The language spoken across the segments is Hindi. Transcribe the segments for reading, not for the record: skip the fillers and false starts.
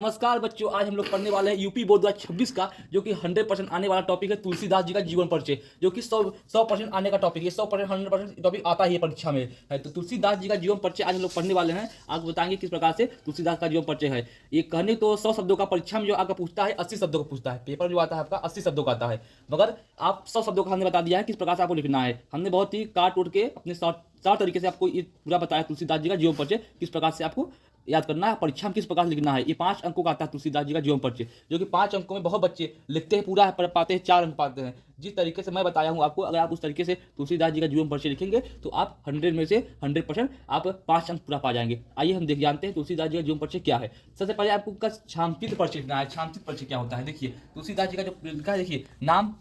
नमस्कार बच्चों, आज हम लोग पढ़ने वाले हैं यूपी बोर्ड 2026 का, जो कि 100% आने वाला टॉपिक है तुलसीदास जी का जीवन परिचय, जो कि 100% आने का टॉपिक है। 100% 100% टॉपिक आता ही है परीक्षा में है। तो तुलसीदास जी का जीवन परिचय आज हम लोग पढ़ने वाले हैं। आपको बताएंगे किस प्रकार से तुलसीदास का जीवन परिचय है। ये कहने तो 100 शब्दों का परीक्षा में जो आपका पूछता है 80 शब्दों का पूछता है। पेपर जो आता है आपका 80 शब्दों का आता है, मगर आप 100 शब्दों का हमने बता दिया है किस प्रकार से आपको लिखना है। हमने बहुत ही काट उठ के अपने शॉर्ट तरीके से आपको ये पूरा बताया तुलसीदास जी का जीवन परिचय किस प्रकार से आपको याद करना है, परीक्षा में किस प्रकार से लिखना है। ये 5 अंकों का आता है तुलसीदास जी का जीवन परिचय, जो कि 5 अंकों में बहुत बच्चे लिखते हैं, पूरा पढ़ पाते हैं, 4 अंक पाते हैं। जिस तरीके से मैं बताया हूँ आपको, अगर आप उस तरीके से तुलसीदास जी का जीवन परिचय लिखेंगे तो आप 100 में से 100% आप 5 अंक पूरा पा जाएंगे। आइए हम जानते हैं तुलसीदास जी का जीवन परिचय क्या है। सबसे पहले आपको छांकित परिचय लिखना है। छांकित परिचय क्या होता है, देखिए तुलसीदास जी का जो लिखा है, देखिए नाम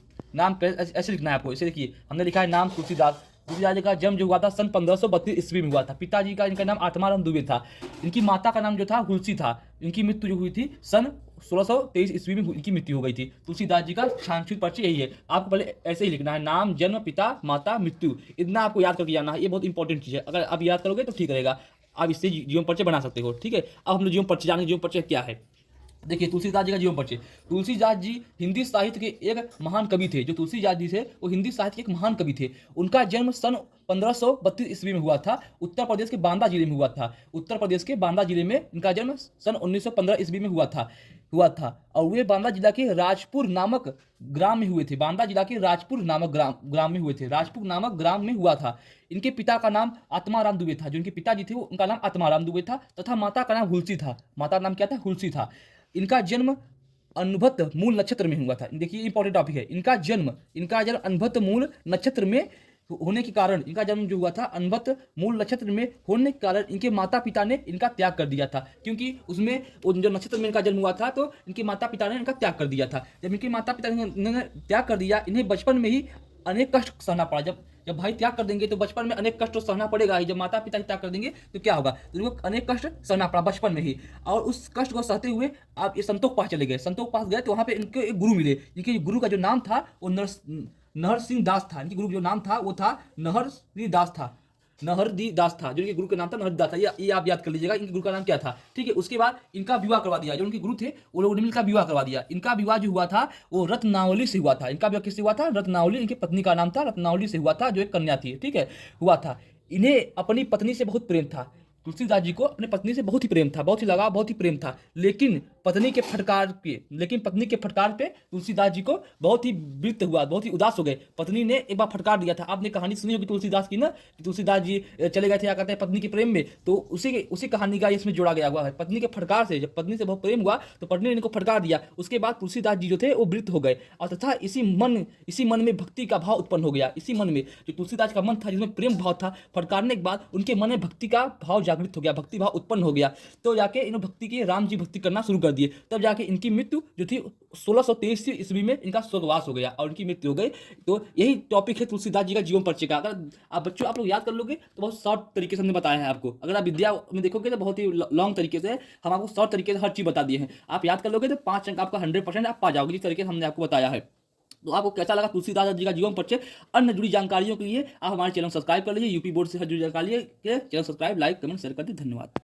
ऐसे लिखना है आपको। ऐसे देखिए हमने लिखा है नाम तुलसीदास। तुलसीदास जी का जन्म जो हुआ था सन 1532 ईस्वी में हुआ था। पिताजी का इनका नाम आत्माराम दुबे था। इनकी माता का नाम जो था हुलसी था। इनकी मृत्यु जो हुई थी सन 1623 ईस्वी में इनकी मृत्यु हो गई थी। तुलसीदास जी का संक्षिप्त परिचय यही है। आपको पहले ऐसे ही लिखना है, नाम, जन्म, पिता, माता, मृत्यु, इतना आपको याद करके जाना है। ये बहुत इंपॉर्टेंट चीज़ है, अगर आप याद करोगे तो ठीक रहेगा। आप इससे जीवन परिचय बना सकते हो, ठीक है। अब हम लोग जीवन परिचय जानेंगे, जीवन परिचय क्या है। देखिए तुलसीदास जी का जीवन परिचय। तुलसीदास जी हिंदी साहित्य के एक महान कवि थे। जो तुलसीदास जी थे वो हिंदी साहित्य के एक महान कवि थे। उनका जन्म सन 1532 ईस्वी में हुआ था। उत्तर प्रदेश के बांदा जिले में हुआ था। उत्तर प्रदेश के बांदा जिले में इनका जन्म सन 1915 ईस्वी में हुआ था। और वे बांदा जिला के राजपुर नामक ग्राम में हुए थे। बांदा जिला के राजपुर नामक ग्राम में हुए थे। राजपुर नामक ग्राम में हुआ था। इनके पिता का नाम आत्माराम दुबे था। जो इनके पिताजी थे उनका नाम आत्माराम दुबे था, तथा माता का नाम हुलसी था। माता का नाम क्या था? हुलसी था। इनका जन्म अनभत मूल नक्षत्र में हुआ था। देखिए इंपॉर्टेंट टॉपिक है। इनका जन्म अनभत मूल नक्षत्र में होने के कारण, इनका जन्म जो हुआ था अनभत मूल नक्षत्र में होने के कारण इनके माता पिता ने इनका त्याग कर दिया था। क्योंकि उसमें जो नक्षत्र में इनका जन्म हुआ था तो इनके माता पिता ने इनका त्याग कर दिया था। जब इनके माता पिता ने त्याग कर दिया, इन्हें बचपन में ही अनेक कष्ट सहना पड़ा। जब भाई त्याग कर देंगे तो बचपन में अनेक कष्ट तो सहना पड़ेगा ही। जब माता पिता त्याग कर देंगे तो क्या होगा, तो इनको अनेक कष्ट सहना पड़ा बचपन में ही। और उस कष्ट को सहते हुए आप ये संतोष पास चले गए। संतोष पास गए तो वहाँ पे इनके एक गुरु मिले। इनके गुरु का जो नाम था वो नरसिंह दास था। इनके गुरु जो नाम था वो था नहरदी दास था। जो इनके गुरु का नाम था नहरदी दास था। ये आप याद कर लीजिएगा, इनके गुरु का नाम क्या था, ठीक है। उसके बाद इनका विवाह करवा दिया। जो उनके गुरु थे वो लोगों ने मिलकर विवाह करवा दिया। इनका विवाह जो हुआ था वो रत्नावली से हुआ था। इनका विवाह किससे हुआ था? रत्नावली। इनकी पत्नी का नाम था रत्नावली से हुआ था, जो एक कन्या थी, ठीक है, हुआ था। इन्हें अपनी पत्नी से बहुत प्रेम था। तुलसीदास जी को अपनी पत्नी से बहुत ही प्रेम था, बहुत ही लगाव, बहुत ही प्रेम था। लेकिन पत्नी के फटकार पे तुलसीदास जी को बहुत ही विरक्त हुआ, बहुत ही उदास हो गए। पत्नी ने एक बार फटकार दिया था। आपने कहानी सुनी होगी तुलसीदास की ना, कि तुलसीदास जी चले गए थे क्या कहते हैं पत्नी के प्रेम में, तो उसी कहानी का इसमें जोड़ा गया हुआ है। पत्नी के फटकार से, जब पत्नी से बहुत प्रेम हुआ तो पत्नी ने इनको फटकार दिया। उसके बाद तुलसीदास जी जो थे वो विरक्त हो गए, और तथा इसी मन में भक्ति का भाव उत्पन्न हो गया। इसी मन में, जो तुलसीदास का मन था जिसमें प्रेम भाव था, फटकारने के बाद उनके मन में भक्ति का भाव जागृत हो गया, भक्ति भाव उत्पन्न हो गया। तो जाके इन्होंने भक्ति के राम जी भक्ति करना शुरू कर दिए। तब जाके इनकी मृत्यु जो थी 1623 ईस्वी में इनका स्वर्गवास हो गया और इनकी मृत्यु हो गई। तो यही टॉपिक है तुलसीदास जी का जीवन परिचय का। अगर आप लोग याद कर लोगे तो बहुत शॉर्ट तरीके से हमने बताया है आपको। अगर आप विद्या में देखोगे तो बहुत ही लॉन्ग तरीके से हम आपको शॉर्ट तरीके से हर चीज बता दिए हैं। आप याद कर लोगे तो 5 अंक आपका 100% आप पा जाओगे, जिस तरीके से हमने आपको बताया है। तो आपको कैसा लगा तुलसीदास जी का जीवन परिचय? अन्य जुड़ी जानकारियों के लिए आप हमारे चैनल सब्सक्राइब कर लीजिए। यूपी बोर्ड से जुड़ी जानकारी के channel subscribe, like, comment, share कर दीजिए। धन्यवाद।